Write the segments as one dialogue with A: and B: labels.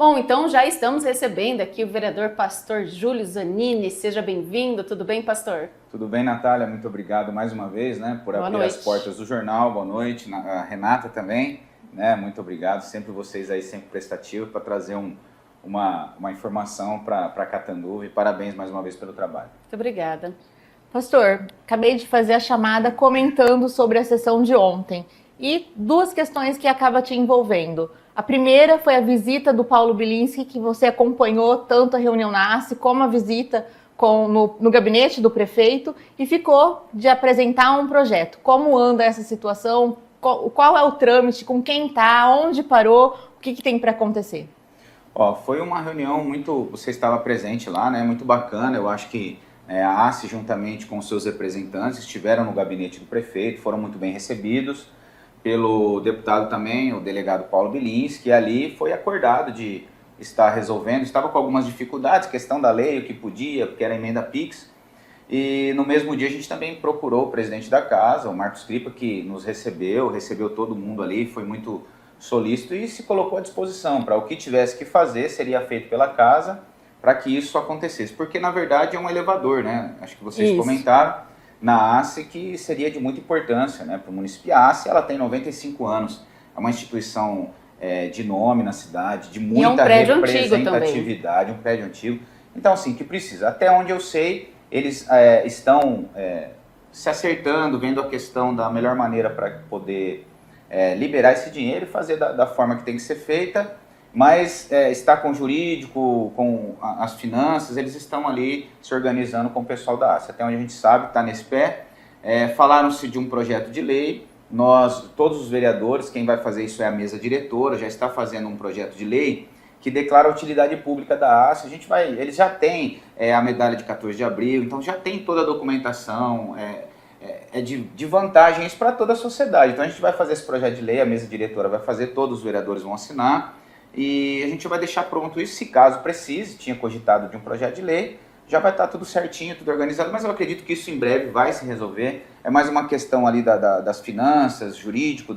A: Bom, então já estamos recebendo aqui o vereador pastor Júlio Zanini. Seja bem-vindo. Tudo bem, pastor?
B: Tudo bem, Natália? Muito obrigado mais uma vez, né, por abrir as portas do jornal. Boa noite. A Renata também, né? Muito obrigado. Sempre vocês aí, sempre prestativos para trazer uma informação para Catanduva, e parabéns mais uma vez pelo trabalho.
A: Muito obrigada.
C: Pastor, acabei de fazer a chamada comentando sobre a sessão de ontem e duas questões que acabam te envolvendo. A primeira foi a visita do Paulo Bilinski, que você acompanhou tanto a reunião na ACE como a visita no gabinete do prefeito, e ficou de apresentar um projeto. Como anda essa situação? Qual é o trâmite? Com quem está? Onde parou? O que tem para acontecer?
B: Foi uma reunião você estava presente lá, né? Muito bacana. Eu acho que a ACE, juntamente com os seus representantes, estiveram no gabinete do prefeito, foram muito bem recebidos pelo deputado também, o delegado Paulo Bilinski, e ali foi acordado de estar resolvendo. Estava com algumas dificuldades, questão da lei, o que podia, porque era emenda PIX, e no mesmo dia a gente também procurou o presidente da casa, o Marcos Cripa, que nos recebeu todo mundo ali, foi muito solícito e se colocou à disposição para o que tivesse que fazer, seria feito pela casa, para que isso acontecesse, porque na verdade é um elevador, né? Acho que vocês comentaram na ACE, que seria de muita importância, né, para o município. A ACE, ela tem 95 anos, é uma instituição de nome na cidade, de muita representatividade, um prédio antigo. Então, assim, que precisa. Até onde eu sei, eles estão se acertando, vendo a questão da melhor maneira para poder liberar esse dinheiro e fazer da forma que tem que ser feita, mas está com o jurídico, com as finanças, eles estão ali se organizando com o pessoal da ACE. Até onde a gente sabe, está nesse pé. Falaram-se de um projeto de lei, todos os vereadores, quem vai fazer isso é a mesa diretora, já está fazendo um projeto de lei que declara a utilidade pública da ACE. Eles já têm a medalha de 14 de abril, então já tem toda a documentação, de vantagens para toda a sociedade. Então a gente vai fazer esse projeto de lei, a mesa diretora vai fazer, todos os vereadores vão assinar, e a gente vai deixar pronto isso, se caso precise. Tinha cogitado de um projeto de lei, já vai estar tudo certinho, tudo organizado, mas eu acredito que isso em breve vai se resolver. É mais uma questão ali das finanças, jurídico,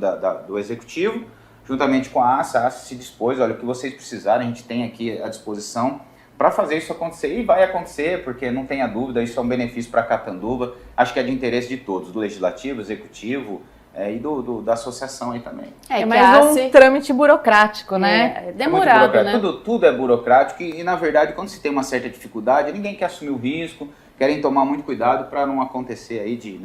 B: do executivo, juntamente com a ACE se dispôs, olha, o que vocês precisarem, a gente tem aqui à disposição para fazer isso acontecer, e vai acontecer, porque não tenha dúvida, isso é um benefício para Catanduva, acho que é de interesse de todos, do legislativo, executivo, e da associação aí também.
C: É mais um trâmite burocrático, né?
A: Demorado, né?
B: Tudo é burocrático e, na verdade, quando se tem uma certa dificuldade, ninguém quer assumir o risco, querem tomar muito cuidado para não acontecer aí de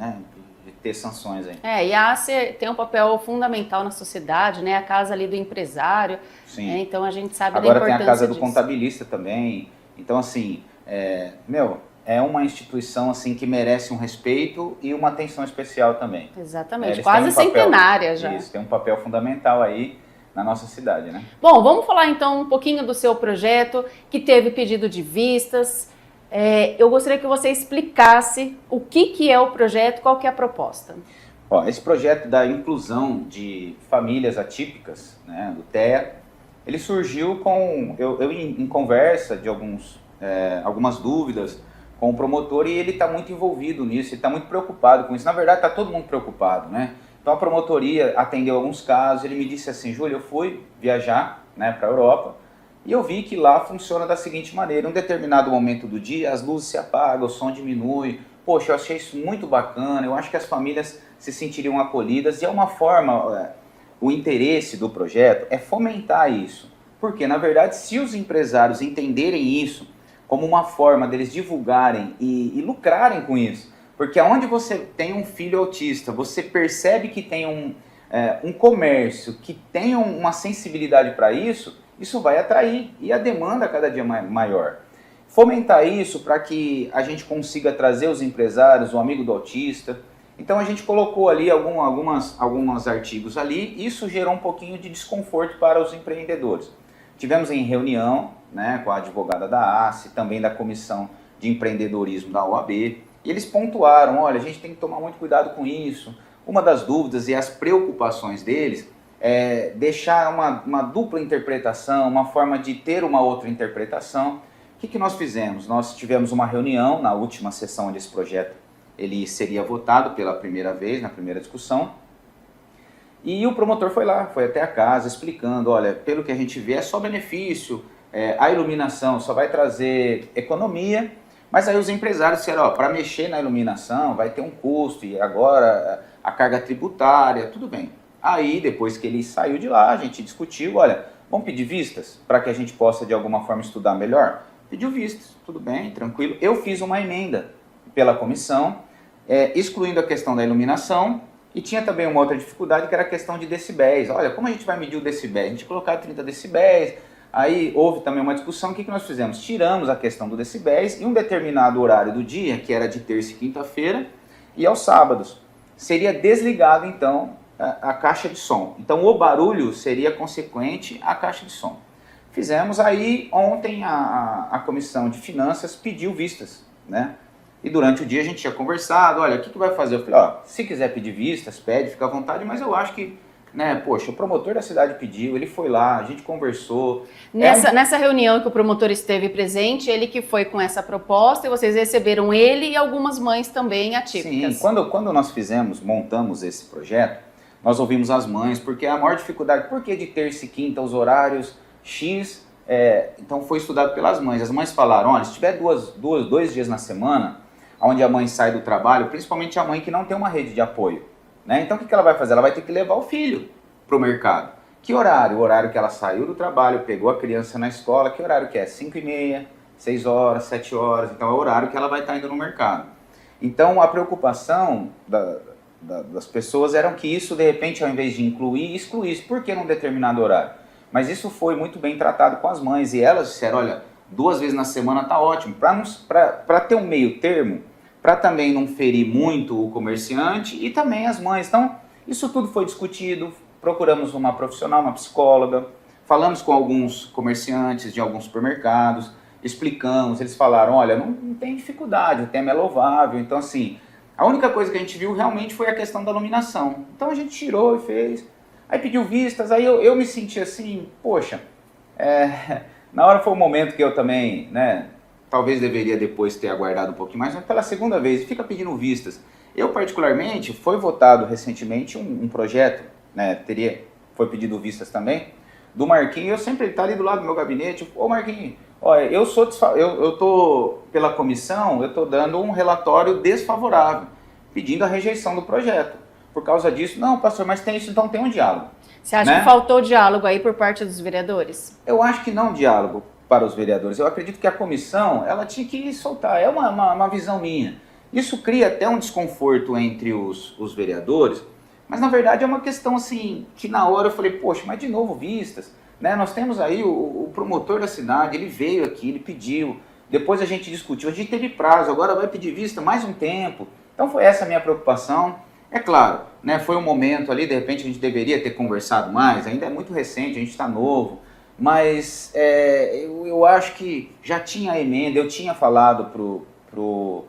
B: ter sanções aí.
A: E a ACE tem um papel fundamental na sociedade, né? A casa ali do empresário.
B: Sim.
A: Então a gente sabe
B: Agora
A: da importância
B: tem a casa do
A: disso.
B: contabilista também. Então, assim, é uma instituição assim que merece um respeito e uma atenção especial também.
A: Exatamente, quase centenária já.
B: Isso, tem um papel fundamental aí na nossa cidade, né?
A: Bom, vamos falar então um pouquinho do seu projeto, que teve pedido de vistas. Eu gostaria que você explicasse o que é o projeto, qual que é a proposta.
B: Esse projeto da inclusão de famílias atípicas, né, do TEA, ele surgiu com eu em conversa de algumas dúvidas com o promotor, e ele está muito envolvido nisso, ele está muito preocupado com isso. Na verdade, está todo mundo preocupado, né? Então a promotoria atendeu alguns casos, ele me disse assim: Júlio, eu fui viajar, né, para a Europa, e eu vi que lá funciona da seguinte maneira: em um determinado momento do dia, as luzes se apagam, o som diminui. Poxa, eu achei isso muito bacana, eu acho que as famílias se sentiriam acolhidas, e é uma forma, o interesse do projeto é fomentar isso. Porque, na verdade, se os empresários entenderem isso como uma forma deles divulgarem e lucrarem com isso, porque aonde você tem um filho autista, você percebe que tem um comércio que tem uma sensibilidade para isso, isso vai atrair, e a demanda cada dia maior. Fomentar isso para que a gente consiga trazer os empresários, o amigo do autista. Então a gente colocou ali alguns artigos ali, e isso gerou um pouquinho de desconforto para os empreendedores. Tivemos em reunião, né, com a advogada da ACE, também da Comissão de Empreendedorismo da OAB, e eles pontuaram: olha, a gente tem que tomar muito cuidado com isso. Uma das dúvidas e as preocupações deles é deixar uma dupla interpretação, uma forma de ter uma outra interpretação. O que nós fizemos? Nós tivemos uma reunião na última sessão onde esse projeto ele seria votado pela primeira vez, na primeira discussão, E o promotor foi lá, foi até a casa explicando, olha, pelo que a gente vê é só benefício, a iluminação só vai trazer economia, mas aí os empresários disseram, ó, para mexer na iluminação vai ter um custo e agora a carga tributária, tudo bem. Aí depois que ele saiu de lá, a gente discutiu, olha, vamos pedir vistas para que a gente possa de alguma forma estudar melhor? Pediu vistas, tudo bem, tranquilo. Eu fiz uma emenda pela comissão, excluindo a questão da iluminação, e tinha também uma outra dificuldade que era a questão de decibéis. Olha, como a gente vai medir o decibéis? A gente colocar 30 decibéis, aí houve também uma discussão, o que nós fizemos? Tiramos a questão do decibéis e um determinado horário do dia, que era de terça e quinta-feira, e aos sábados, seria desligado então a caixa de som. Então o barulho seria consequente à caixa de som. Fizemos, aí ontem a Comissão de Finanças pediu vistas, né? E durante o dia a gente tinha conversado, olha, o que vai fazer? Eu falei, ó, se quiser pedir vistas, pede, fica à vontade, mas eu acho que, né, poxa, o promotor da cidade pediu, ele foi lá, a gente conversou.
A: Nessa reunião que o promotor esteve presente, ele que foi com essa proposta e vocês receberam ele e algumas mães também atípicas.
B: Sim, quando nós montamos esse projeto, nós ouvimos as mães, porque a maior dificuldade, por que de terça e quinta os horários X, então foi estudado pelas mães. As mães falaram, olha, se tiver dois dias na semana, onde a mãe sai do trabalho, principalmente a mãe que não tem uma rede de apoio, né? Então o que ela vai fazer? Ela vai ter que levar o filho para o mercado. Que horário? O horário que ela saiu do trabalho, pegou a criança na escola, que horário que é? 5h30, 6 horas, 7 horas, então é o horário que ela vai estar indo no mercado. Então a preocupação das pessoas era que isso, de repente, ao invés de incluir, excluísse. Por que num determinado horário? Mas isso foi muito bem tratado com as mães, e elas disseram, olha, 2 vezes na semana tá ótimo, para ter um meio termo, para também não ferir muito o comerciante e também as mães. Então, isso tudo foi discutido, procuramos uma profissional, uma psicóloga, falamos com alguns comerciantes de alguns supermercados, explicamos, eles falaram, olha, não tem dificuldade, o tema é louvável, então assim, a única coisa que a gente viu realmente foi a questão da iluminação. Então a gente tirou e fez, aí pediu vistas, aí eu me senti assim, poxa, na hora foi um momento que eu também, né, talvez deveria depois ter aguardado um pouquinho mais, mas pela segunda vez, fica pedindo vistas. Eu particularmente, foi votado recentemente um projeto, né, foi pedido vistas também, do Marquinhos, eu sempre, ele está ali do lado do meu gabinete, ô Marquinhos, olha, eu tô, pela comissão, eu tô dando um relatório desfavorável, pedindo a rejeição do projeto. Por causa disso, não, pastor, mas tem isso, então tem um diálogo.
A: Você acha que faltou diálogo aí por parte dos vereadores? Eu
B: acho que não diálogo para os vereadores. Eu acredito que a comissão, ela tinha que soltar. É uma visão minha. Isso cria até um desconforto entre os vereadores, mas na verdade é uma questão assim, que na hora eu falei, poxa, mas de novo vistas, né? Nós temos aí o promotor da cidade, ele veio aqui, ele pediu, depois a gente discutiu, a gente teve prazo, agora vai pedir vista mais um tempo. Então foi essa a minha preocupação. É claro, né, foi um momento ali, de repente a gente deveria ter conversado mais, ainda é muito recente, a gente está novo, mas eu acho que já tinha a emenda, eu tinha falado pro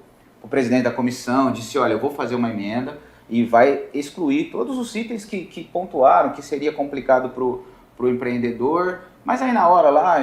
B: presidente da comissão, disse, olha, eu vou fazer uma emenda e vai excluir todos os itens que pontuaram, que seria complicado pro empreendedor, mas aí na hora lá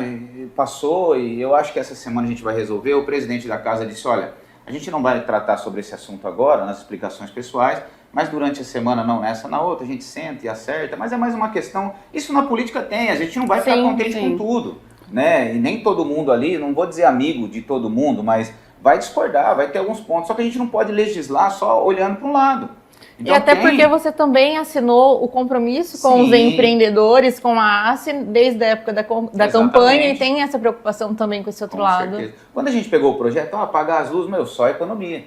B: passou e eu acho que essa semana a gente vai resolver. O presidente da casa disse, olha, a gente não vai tratar sobre esse assunto agora, nas explicações pessoais, mas durante a semana, não nessa, na outra, a gente senta e acerta, mas é mais uma questão, isso na política tem, a gente não vai ficar contente com tudo, né? E nem todo mundo ali, não vou dizer amigo de todo mundo, mas vai discordar, vai ter alguns pontos, só que a gente não pode legislar só olhando para um lado. Então,
C: e até porque você também assinou o compromisso com os empreendedores, com a ACE, desde a época da campanha, e tem essa preocupação também com esse outro lado.
B: Certeza. Quando a gente pegou o projeto, apagar as luzes, só economia.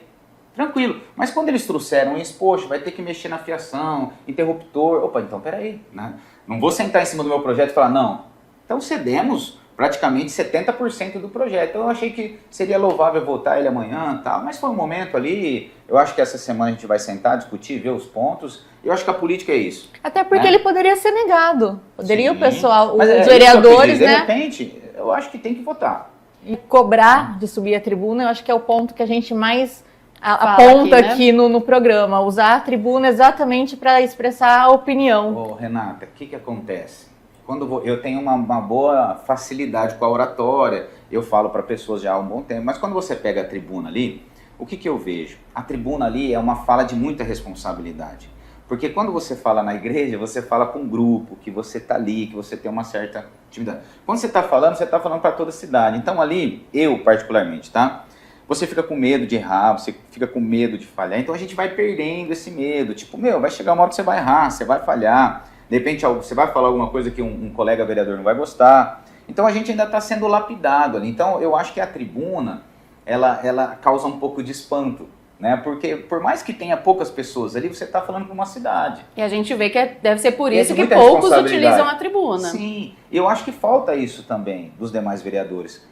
B: Tranquilo. Mas quando eles trouxeram isso, poxa, vai ter que mexer na fiação, interruptor. Opa, então peraí, né? Não vou sentar em cima do meu projeto e falar, não. Então cedemos praticamente 70% do projeto. Então eu achei que seria louvável votar ele amanhã e tal, mas foi um momento ali, eu acho que essa semana a gente vai sentar, discutir, ver os pontos. Eu acho que a política é isso.
C: Até porque ele poderia ser negado. Poderia o pessoal, os
B: mas
C: vereadores, né?
B: De repente, eu acho que tem que votar.
C: E cobrar de subir a tribuna, eu acho que é o ponto que a gente mais aponta aqui no programa. Usar a tribuna exatamente para expressar a opinião.
B: Ô, Renata, o que acontece? Quando eu tenho uma boa facilidade com a oratória, eu falo para pessoas já há um bom tempo, mas quando você pega a tribuna ali, o que eu vejo? A tribuna ali é uma fala de muita responsabilidade. Porque quando você fala na igreja, você fala com um grupo, que você está ali, que você tem uma certa intimidade. Quando você está falando para toda a cidade. Então ali, eu particularmente, tá? Você fica com medo de errar, você fica com medo de falhar. Então a gente vai perdendo esse medo. Tipo, vai chegar uma hora que você vai errar, você vai falhar. De repente você vai falar alguma coisa que um colega vereador não vai gostar. Então a gente ainda está sendo lapidado ali. Então eu acho que a tribuna, ela causa um pouco de espanto. Né? Porque por mais que tenha poucas pessoas ali, você está falando para uma cidade.
A: E a gente vê que deve ser por isso que
B: muita
A: poucos utilizam a tribuna.
B: Sim, eu acho que falta isso também dos demais vereadores.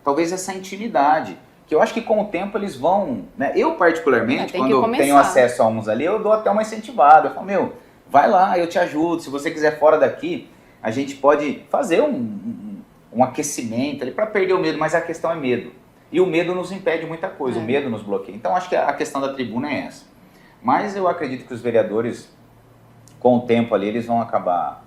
B: Talvez essa intimidade, que eu acho que com o tempo eles vão... Né? Eu particularmente, quando eu tenho acesso a uns ali, eu dou até uma incentivada. Eu falo, vai lá, eu te ajudo. Se você quiser fora daqui, a gente pode fazer um aquecimento ali para perder o medo, mas a questão é medo. E o medo nos impede muita coisa, o medo nos bloqueia. Então, acho que a questão da tribuna é essa. Mas eu acredito que os vereadores, com o tempo ali, eles vão acabar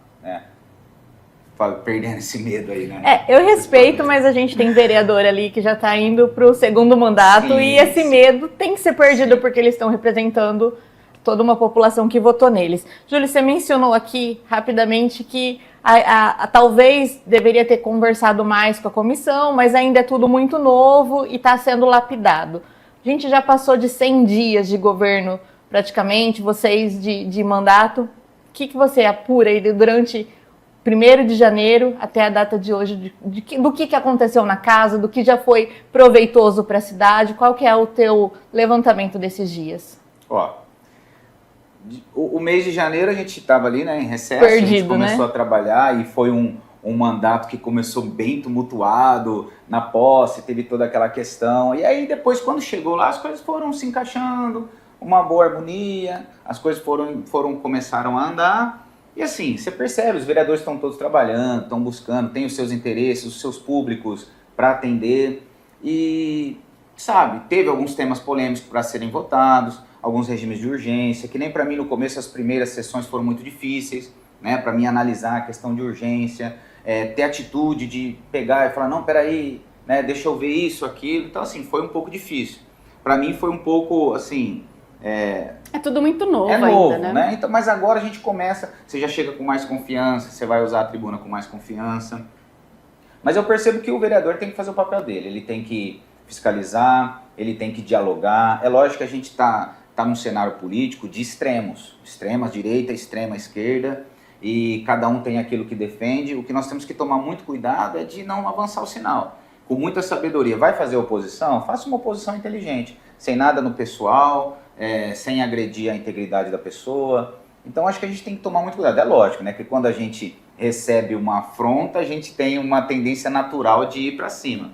B: perdendo esse medo aí, né?
C: Eu respeito, mas a gente tem vereador ali que já está indo para o segundo mandato. Sim, e esse medo tem que ser perdido porque eles estão representando toda uma população que votou neles. Júlio, você mencionou aqui rapidamente que talvez deveria ter conversado mais com a comissão, mas ainda é tudo muito novo e está sendo lapidado. A gente já passou de 100 dias de governo, praticamente, vocês de mandato. O que você apura aí durante 1º de janeiro até a data de hoje, do que aconteceu na casa, do que já foi proveitoso para a cidade? Qual que é o teu levantamento desses dias?
B: O mês de janeiro a gente estava ali, em recesso,
C: perdido,
B: a gente começou a trabalhar e foi um mandato que começou bem tumultuado, na posse, teve toda aquela questão. E aí depois, quando chegou lá, as coisas foram se encaixando, uma boa harmonia, as coisas começaram a andar. E assim, você percebe, os vereadores estão todos trabalhando, estão buscando, têm os seus interesses, os seus públicos para atender. E, teve alguns temas polêmicos para serem votados, alguns regimes de urgência, que nem para mim no começo as primeiras sessões foram muito difíceis, né, para mim analisar a questão de urgência, ter atitude de pegar e falar, não, peraí, né, deixa eu ver isso, aquilo. Então, assim, foi um pouco difícil. Para mim foi um pouco, assim...
A: É tudo muito novo
B: ainda, né? Então, mas agora a gente começa, você já chega com mais confiança, você vai usar a tribuna com mais confiança. Mas eu percebo que o vereador tem que fazer o papel dele, ele tem que fiscalizar, ele tem que dialogar. É lógico que a gente está num cenário político de extremos, extrema direita, extrema esquerda, e cada um tem aquilo que defende. O que nós temos que tomar muito cuidado é de não avançar o sinal. Com muita sabedoria, vai fazer oposição? Faça uma oposição inteligente, sem nada no pessoal, sem agredir a integridade da pessoa. Então acho que a gente tem que tomar muito cuidado. É lógico, né, que quando a gente recebe uma afronta, a gente tem uma tendência natural de ir para cima.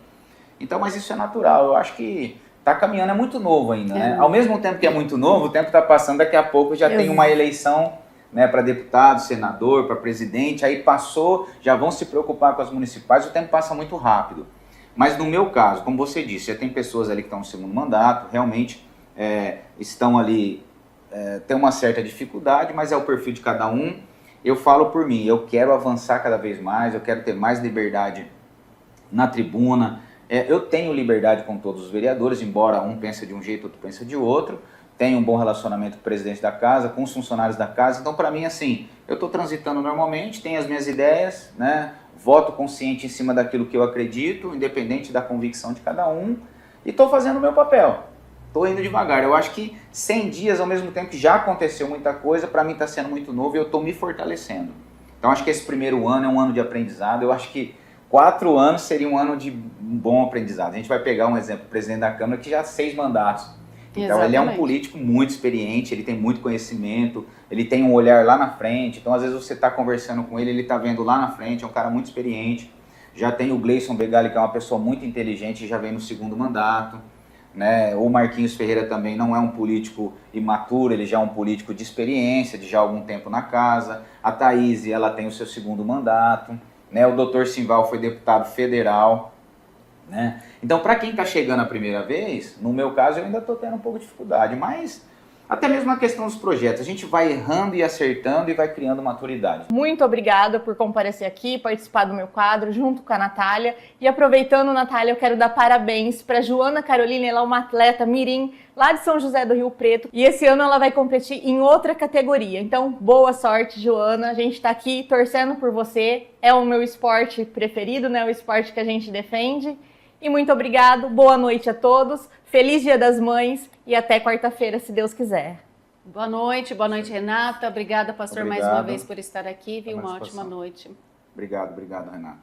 B: Então, mas isso é natural, eu acho que está caminhando, é muito novo ainda, né? Ao mesmo tempo que é muito novo, o tempo está passando, daqui a pouco já tem uma eleição, né, para deputado, senador, para presidente, aí passou, já vão se preocupar com as municipais, o tempo passa muito rápido. Mas no meu caso, como você disse, já tem pessoas ali que estão no segundo mandato, realmente estão ali, tem uma certa dificuldade, mas é o perfil de cada um. Eu falo por mim, eu quero avançar cada vez mais, eu quero ter mais liberdade na tribuna. Eu tenho liberdade com todos os vereadores, embora um pense de um jeito, outro pense de outro. Tenho um bom relacionamento com o presidente da casa, com os funcionários da casa. Então, para mim, assim, eu estou transitando normalmente, tenho as minhas ideias, né? Voto consciente em cima daquilo que eu acredito, independente da convicção de cada um. E estou fazendo o meu papel. Estou indo devagar. Eu acho que 100 dias, ao mesmo tempo, já aconteceu muita coisa. Para mim está sendo muito novo e eu estou me fortalecendo. Então, acho que esse primeiro ano é um ano de aprendizado. Eu acho que 4 anos seria um ano de bom aprendizado. A gente vai pegar um exemplo, o presidente da Câmara, que já há 6 mandatos. Então, ele é um político muito experiente, ele tem muito conhecimento, ele tem um olhar lá na frente. Então, às vezes, você está conversando com ele, ele está vendo lá na frente, é um cara muito experiente. Já tem o Gleison Begali, que é uma pessoa muito inteligente, já vem no segundo mandato. Né? O Marquinhos Ferreira também não é um político imaturo, ele já é um político de experiência, de já algum tempo na casa. A Thaís, ela tem o seu segundo mandato. Né? O Dr. Simval foi deputado federal. Né? Então, para quem está chegando a primeira vez, no meu caso, eu ainda estou tendo um pouco de dificuldade, mas Até mesmo na questão dos projetos, a gente vai errando e acertando e vai criando maturidade.
C: Muito obrigada por comparecer aqui, participar do meu quadro junto com a Natália. E aproveitando, Natália, eu quero dar parabéns para Joana Carolina, ela é uma atleta mirim lá de São José do Rio Preto. E esse ano ela vai competir em outra categoria. Então, boa sorte, Joana. A gente está aqui torcendo por você. É o meu esporte preferido, né? O esporte que a gente defende. E muito obrigado, boa noite a todos, feliz Dia das Mães e até quarta-feira, se Deus quiser.
A: Boa noite, Renata. Obrigada, pastor,
B: Obrigado.
A: mais uma vez por estar aqui. Viu? Uma ótima noite.
B: Obrigado, Renata.